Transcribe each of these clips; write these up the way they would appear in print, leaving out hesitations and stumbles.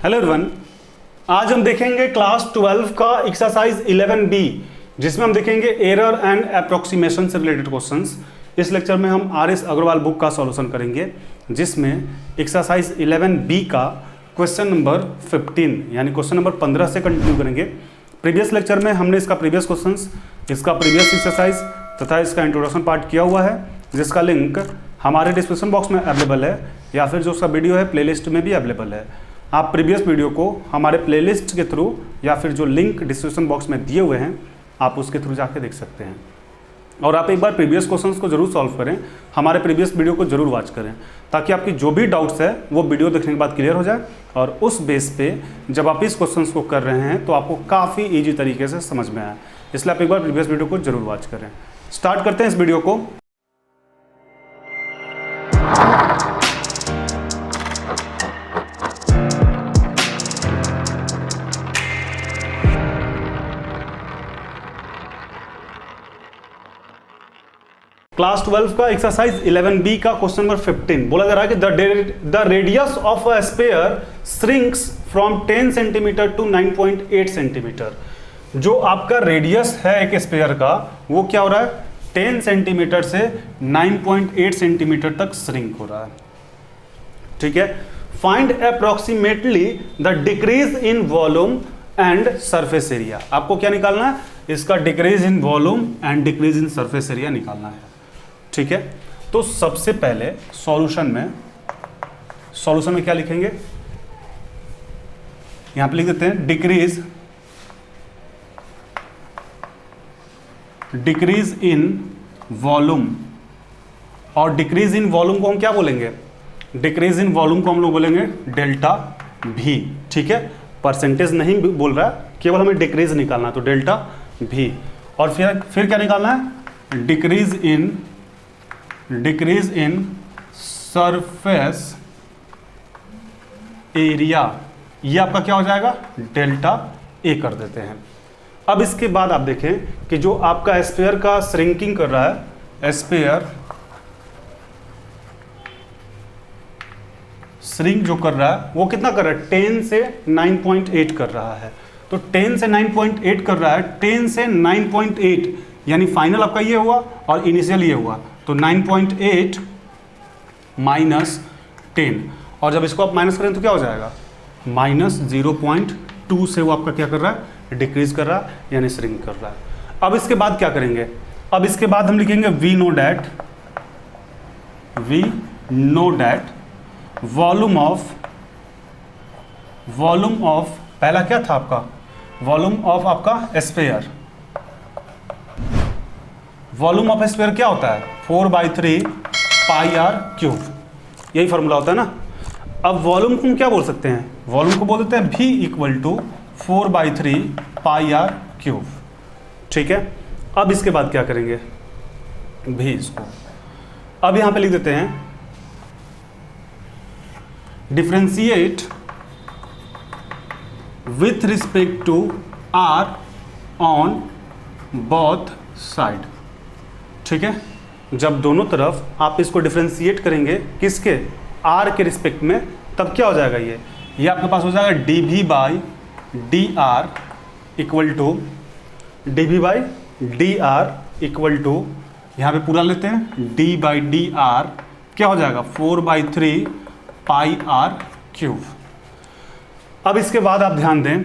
Hello everyone, आज हम देखेंगे क्लास 12 का एक्सरसाइज 11B जिसमें हम देखेंगे एरर एंड अप्रोक्सीमेशन से रिलेटेड क्वेश्चंस। इस लेक्चर में हम RS अग्रवाल बुक का सॉल्यूशन करेंगे जिसमें एक्सरसाइज 11B का क्वेश्चन नंबर 15 यानी क्वेश्चन नंबर 15 से कंटिन्यू करेंगे। प्रीवियस लेक्चर में हमने इसका प्रीवियस क्वेश्चंस, इसका प्रीवियस एक्सरसाइज तथा इसका इंट्रोडक्शन पार्ट किया हुआ है जिसका लिंक हमारे डिस्क्रिप्शन बॉक्स में अवेलेबल है या फिर जो उसका वीडियो है प्लेलिस्ट में भी अवेलेबल है। आप प्रीवियस वीडियो को हमारे प्लेलिस्ट के थ्रू या फिर जो लिंक डिस्क्रिप्शन बॉक्स में दिए हुए हैं आप उसके थ्रू जाके देख सकते हैं। और आप एक बार प्रीवियस क्वेश्चंस को जरूर सॉल्व करें, हमारे प्रीवियस वीडियो को जरूर वॉच करें ताकि आपकी जो भी डाउट्स है वो वीडियो देखने के बाद क्लियर हो जाए और उस बेस पे जब आप इस क्वेश्चंस को कर रहे हैं तो आपको काफ़ी ईजी तरीके से समझ में आए। इसलिए आप एक बार प्रीवियस वीडियो को जरूर वॉच करें। स्टार्ट करते हैं इस वीडियो को। क्लास 12 का एक्सरसाइज 11B का क्वेश्चन नंबर 15 बोला जा रहा है कि the radius of a sphere shrinks from 10 centimetre to 9.8 centimetre. जो आपका रेडियस है एक स्फीयर का वो क्या हो रहा है, 10 सेंटीमीटर से 9.8 सेंटीमीटर तक श्रिंक हो रहा है। ठीक है, find approximately the decrease in volume and surface area. आपको क्या निकालना है, इसका decrease in volume and decrease in surface area निकालना है। ठीक है, तो सबसे पहले सॉल्यूशन में क्या लिखेंगे, यहां पे लिख देते हैं डिक्रीज इन वॉल्यूम। और डिक्रीज इन वॉल्यूम को हम क्या बोलेंगे, डिक्रीज इन वॉल्यूम को हम लोग बोलेंगे डेल्टा भी। ठीक है, परसेंटेज नहीं बोल रहा है, केवल हमें डिक्रीज निकालना है तो डेल्टा भी। और फिर क्या निकालना है, डिक्रीज इन सरफेस एरिया। ये आपका क्या हो जाएगा, डेल्टा ए कर देते हैं। अब इसके बाद आप देखें कि जो आपका स्फीयर का श्रिंकिंग कर रहा है, स्फीयर श्रिंक जो कर रहा है वो कितना कर रहा है, 10 से 9.8 कर रहा है। तो 10 से 9.8 कर रहा है, 10 से 9.8 यानी फाइनल आपका ये हुआ और इनिशियल ये हुआ, तो 9.8 माइनस 10। और जब इसको आप माइनस करें तो क्या हो जाएगा, माइनस 0.2 से वो आपका क्या कर रहा है, डिक्रीज कर रहा है यानी श्रिंक कर रहा है। अब इसके बाद क्या करेंगे, अब इसके बाद हम लिखेंगे we know that volume of पहला क्या था आपका, वॉल्यूम ऑफ आपका स्फीयर। वॉल्यूम ऑफ स्फीयर क्या होता है, 4/3 पाई आर क्यूब, यही फॉर्मूला होता है ना। अब वॉल्यूम को हम क्या बोल सकते हैं, वॉल्यूम को बोल देते हैं V = 4/3 पाई आर क्यूब। ठीक है, अब इसके बाद क्या करेंगे, भी इसको अब यहां पे लिख देते हैं differentiate with respect to R on both side. ठीक है, जब दोनों तरफ आप इसको डिफरेंशिएट करेंगे किसके, R के रिस्पेक्ट में, तब क्या हो जाएगा, ये आपके पास हो जाएगा dV/dr इक्वल टू यहाँ पे पूरा लेते हैं d/dr क्या हो जाएगा, 4/3 पाई आर क्यूब। अब इसके बाद आप ध्यान दें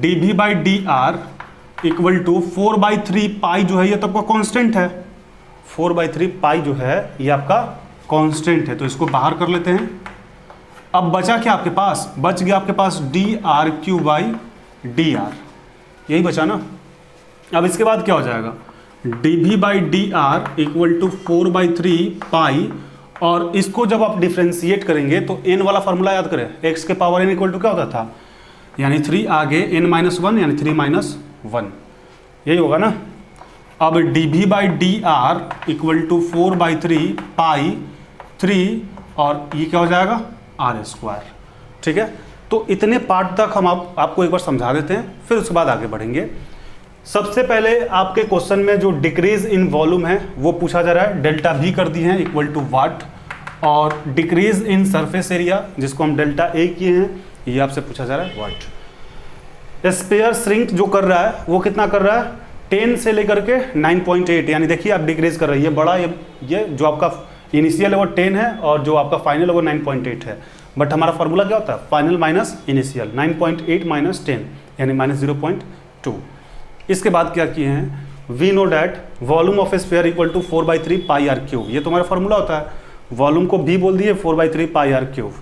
dV/dr इक्वल टू 4/3 पाई जो है ये तो आपका कांस्टेंट है, 4/3 पाई जो है ये आपका कांस्टेंट है, तो इसको बाहर कर लेते हैं। अब बचा क्या आपके पास, बच गया आपके पास dr/dr, यही बचा ना। अब इसके बाद क्या हो जाएगा, dV/dr इक्वल टू 4/3 पाई, और इसको जब आप डिफ्रेंशिएट करेंगे तो n वाला फॉर्मूला याद करें, x के पावर n इक्वल टू क्या होता था, यानी 3 आगे n-1 यानी 3-1, यही होगा ना। अब dV/dr इक्वल टू 4/3 पाई 3 और ये क्या हो जाएगा, r²। ठीक है, तो इतने पार्ट तक हम आपको एक बार समझा देते हैं, फिर उसके बाद आगे बढ़ेंगे। सबसे पहले आपके क्वेश्चन में जो डिक्रीज इन वॉल्यूम है वो पूछा जा रहा है, डेल्टा भी कर दी है इक्वल टू वाट, और डिक्रीज इन सरफेस एरिया जिसको हम डेल्टा ए किए हैं ये आपसे पूछा जा रहा है व्हाट। स्पेयर श्रिंक जो कर रहा है वो कितना कर रहा है, 10 से लेकर के 9.8, यानी देखिए आप डिक्रीज कर रही है बड़ा, ये जो आपका इनिशियल है वो 10 है और जो आपका फाइनल है वो 9.8 है। बट हमारा फॉर्मूला क्या होता है, फाइनल माइनस इनिशियल, 9.8 माइनस 10 यानी माइनस 0.2। इसके बाद क्या किए हैं, we know that volume of sphere equal to 4/3 pi R cube, ये तुम्हारा फॉर्मूला होता है। वॉल्यूम को भी बोल दिए 4/3 पाई आर क्यूब।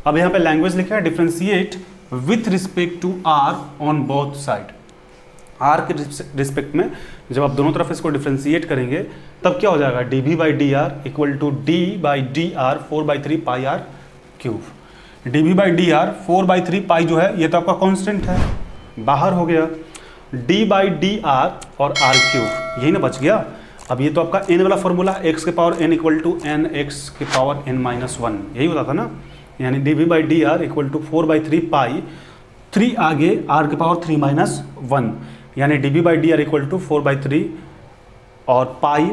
अब यहाँ पे लैंग्वेज लिखा है differentiate with respect to R on both side. R के रिस्पेक्ट में जब आप दोनों तरफ इसको डिफ्रेंशिएट करेंगे तब क्या हो जाएगा, D V by D R equal to D by D R 4/3 pi R cube. D V by D R 4/3 pi जो है ये तो आपका कांस्टेंट है, बाहर हो गया, डी बाई डी आर और आर क्यूब, यही ना बच गया। अब ये तो आपका एन वाला फॉर्मूला, एक्स के power N equal to N X के पावर एन माइनस 1, यही होता था ना, यानी D V by D R equal to 4/3 pi, 3 आगे आर के पावर 3 माइनस 1, यानी D V by D R equal to 4/3 और पाई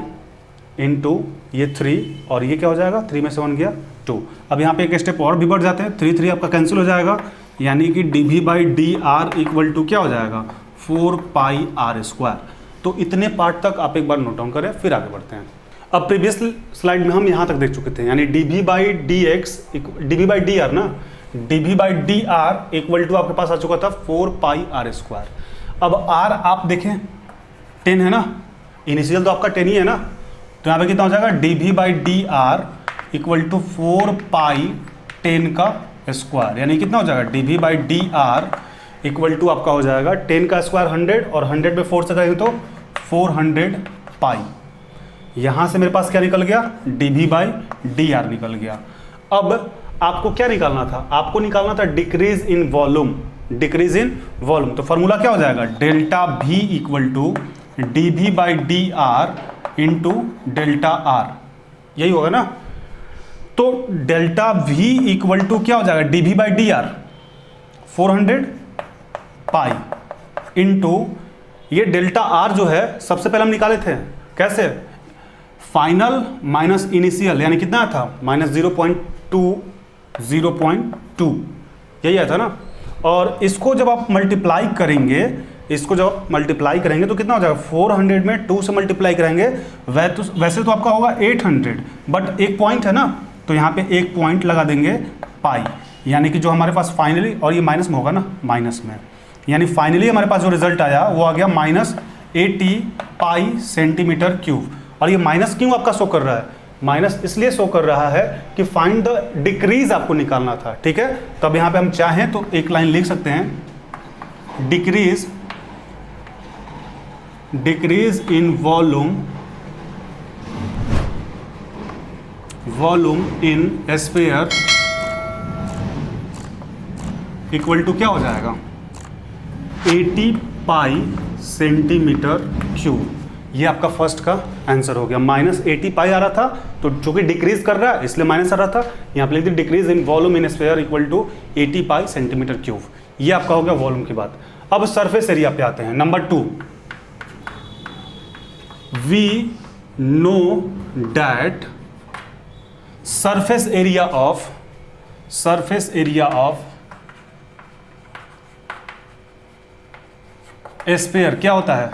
इंटू ये 3 और ये क्या हो जाएगा, 3 में से 1 गया 2। अब यहाँ पे एक स्टेप और भी बढ़ जाते हैं, 3 आपका कैंसिल हो जाएगा, यानी कि D V by D R equal to क्या हो जाएगा, 4 पाई आर स्क्वायर। तो इतने पार्ट तक आप एक बार नोट डाउन करें, फिर आगे बढ़ते हैं। अब प्रीवियस स्लाइड में हम यहाँ तक देख चुके थे, यानी D V by D X, D V by D R ना, D V by D R equal to आपके पास आ चुका था 4 पाई आर स्क्वायर। अब आर आप देखें 10 है ना, इनिशियल तो आपका 10 ही है ना, तो यहाँ पे कितना हो जाएगा, D V by D R equal to 4 pi 10 का स्क्वायर, यानी कितना हो जाएगा, D V by D R equal to आपका हो जाएगा 10 का स्क्वायर 100 और 100 में 4 से करेंगे तो 400 पाई। यहाँ से मेरे पास क्या निकल गया, D V by D R निकल गया। अब आपको क्या निकालना था, आपको निकालना था decrease in volume, decrease in volume. तो फॉर्मूला क्या हो जाएगा, delta V equal to D V by D R into delta R, यही होगा ना। तो डेल्टा वी इक्वल टू क्या हो जाएगा, D V by D R 400 pi into ये डेल्टा आर जो है सबसे पहले हम निकाले थे कैसे, फाइनल माइनस इनिशियल, यानी कितना था, माइनस 0.2 यही आया था ना। और इसको जब आप मल्टीप्लाई करेंगे, इसको जब आप मल्टीप्लाई करेंगे तो कितना हो जाएगा, 400 में 2 से मल्टीप्लाई करेंगे, वैसे तो आपका होगा 800, बट एक पॉइंट है ना, तो यहाँ पे एक पॉइंट लगा देंगे पाई, यानी कि जो हमारे पास फाइनली, और ये माइनस में होगा ना, माइनस में, यानी फाइनली हमारे पास जो रिजल्ट आया वो आ गया -80 पाई सेंटीमीटर क्यूब। और ये माइनस क्यों आपका शो कर रहा है, माइनस इसलिए शो कर रहा है कि फाइंड द डिक्रीज आपको निकालना था, ठीक है। तो अब यहाँ पे हम चाहें तो एक लाइन लिख सकते हैं, decrease in volume in sphere equal to क्या हो जाएगा, 80 पाई सेंटीमीटर क्यूब। ये आपका फर्स्ट का आंसर हो गया। -80 पाई आ रहा था, तो चूंकि डिक्रीज कर रहा है इसलिए माइनस आ रहा था, यहाँ पे लिख दी decrease in volume in sphere equal to 80 pi centimetre cube. ये आपका हो गया वॉल्यूम की बात। अब सरफेस एरिया पे आते हैं, number 2, we know that surface area of sphere क्या होता है,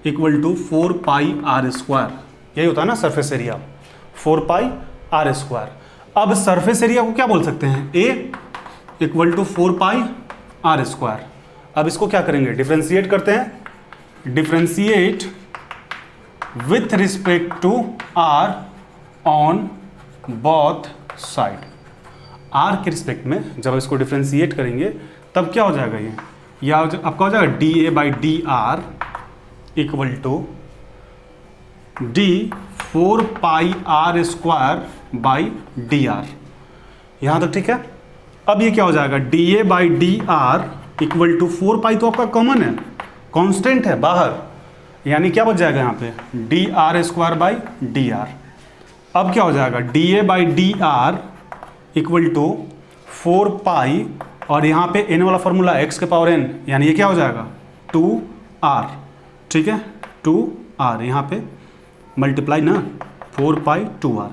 equal to 4 pi R square, यही होता है ना surface area, 4 pi R square. अब सरफेस एरिया को क्या बोल सकते हैं, A equal to 4 pi R square. अब इसको क्या करेंगे, डिफ्रेंशिएट करते हैं, differentiate with respect to R on both side. R के रिस्पेक्ट में जब इसको डिफ्रेंशिएट करेंगे तब क्या हो जाएगा, ये आपका हो जाएगा D A by D R equal to D 4 pi R square by D R. यहां तक ठीक है। अब ये क्या हो जाएगा, D A by D R equal to 4 pi तो आपका कॉमन है, कांस्टेंट है बाहर, यानी क्या बच जाएगा यहाँ पे, D R square by D R. अब क्या हो जाएगा, D A by D R equal to 4 pi, और यहाँ पे n वाला फॉर्मूला x के पावर n, यानी ये क्या हो जाएगा 2r, ठीक है, 2r, यहाँ पे मल्टीप्लाई ना 4 पाई 2r।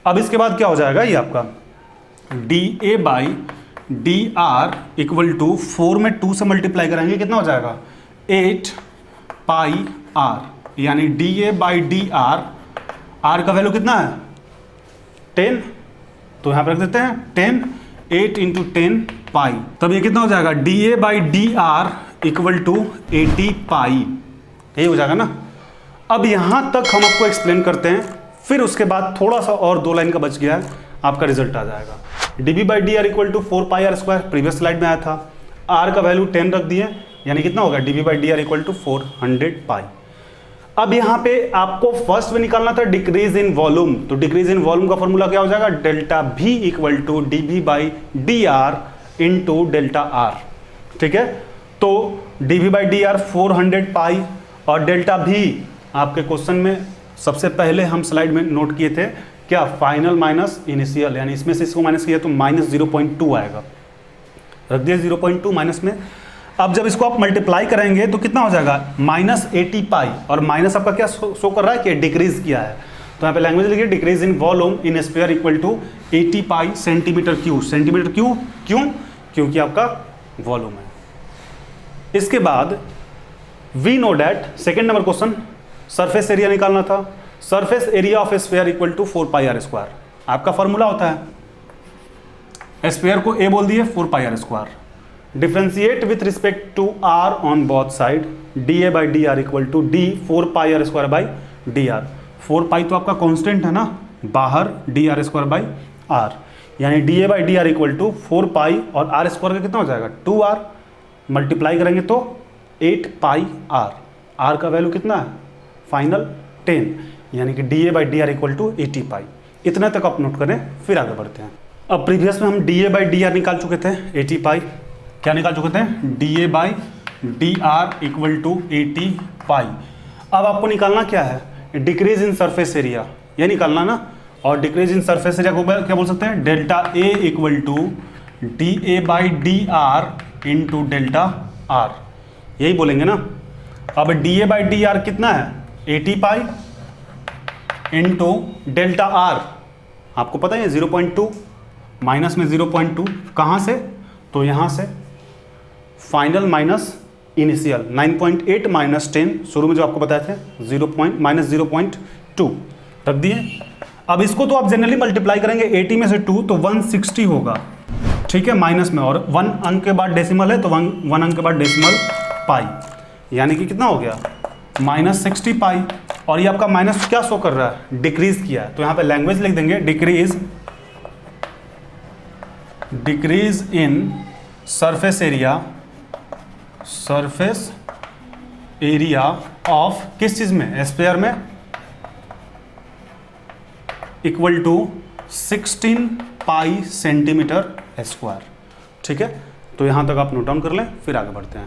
अब इसके बाद क्या हो जाएगा, ये आपका D A by D R equal to 4 में 2 से मल्टीप्लाई करेंगे कितना हो जाएगा 8 पाई आर, यानी D A by D R, R का वैल्यू कितना है 10, तो यहां पर रख देते हैं 10, 8 इंटू 10 पाई, तब ये कितना हो जाएगा D A by D R equal to 80 pi, यही हो जाएगा ना। अब यहां तक हम आपको एक्सप्लेन करते हैं, फिर उसके बाद थोड़ा सा और 2 लाइन का बच गया है, आपका रिजल्ट आ जाएगा। D B by D R equal to 4 pi R square, previous slide में आया था, आर का वैल्यू 10 रख दिए, यानी कितना होगा D B by D R equal to 400 pi. अब यहाँ पे आपको फर्स्ट में निकालना था डिक्रीज इन वॉल्यूम, तो डिक्रीज इन वॉल्यूम का फॉर्मूला क्या हो जाएगा डेल्टा भी equal to D B by D R into delta R, ठीक है। तो D B by D R 400 pi और डेल्टा भी आपके क्वेश्चन में सबसे पहले हम स्लाइड में नोट किए थे क्या, फाइनल माइनस इनिशियल, यानी इसमें से इसको माइनस किया तो माइनस 0.2 आएगा, रख दिया 0.2 माइनस में। अब जब इसको आप मल्टीप्लाई करेंगे तो कितना हो जाएगा माइनस 80 पाई, और माइनस आपका क्या शो कर रहा है कि डिक्रीज किया है, तो यहाँ पे लैंग्वेज लिखिए decrease in volume in square equal to 80 pi centimetre cube, centimetre cube क्यों, क्योंकि आपका वॉल्यूम है। इसके बाद we know that second number question, surface area निकालना था, surface area of sphere equal to 4 pi R square, आपका फॉर्मूला होता है स्फीयर को ए बोल दिए 4 pi R square, differentiate with respect to R on both side, D A by D R equal to D 4 pi R square by D R, 4 pi तो आपका constant है ना बाहर, D R square by R, यानी D A by D R equal to 4 pi और R square का कितना हो जाएगा 2 आर, मल्टीप्लाई करेंगे तो 8 पाई आर, आर का वैल्यू कितना है फाइनल 10, यानी कि D A by D R equal to 80 pi. इतना तक आप नोट करें, फिर आगे बढ़ते हैं। अब प्रीवियस में हम D A by D R निकाल चुके थे 80 पाई, क्या निकाल चुके थे D A by D R equal to 80 pi. अब आपको निकालना क्या है डिक्रीज इन सरफेस एरिया, ये निकालना ना, और डिक्रीज इन सरफेस एरिया को क्या बोल सकते हैं delta A equal to D A by D R into delta R, यही बोलेंगे ना। अब D A by D R कितना है 80 पाई इंटू डेल्टा आर, आपको पता है 0.2, माइनस में 0.2 कहाँ से, तो यहाँ से फाइनल माइनस इनिशियल 9.8 माइनस 10, शुरू में जो आपको बताए थे माइनस 0.2 रख दिए। अब इसको तो आप जनरली मल्टीप्लाई करेंगे 80 में से 2 तो 160 होगा, ठीक है, माइनस में, और 1 अंक के बाद डेसिमल है तो 1 अंक के बाद डेसिमल पाई, यानी कि कितना हो गया माइनस 60 पाई, और ये आपका माइनस क्या शो कर रहा है डिक्रीज किया है, तो यहाँ पे लैंग्वेज लिख देंगे decrease in surface area of किस चीज में स्फीयर में equal to 16 pi centimetre square, ठीक है। तो यहां तक आप नोट डाउन कर लें, फिर आगे बढ़ते हैं।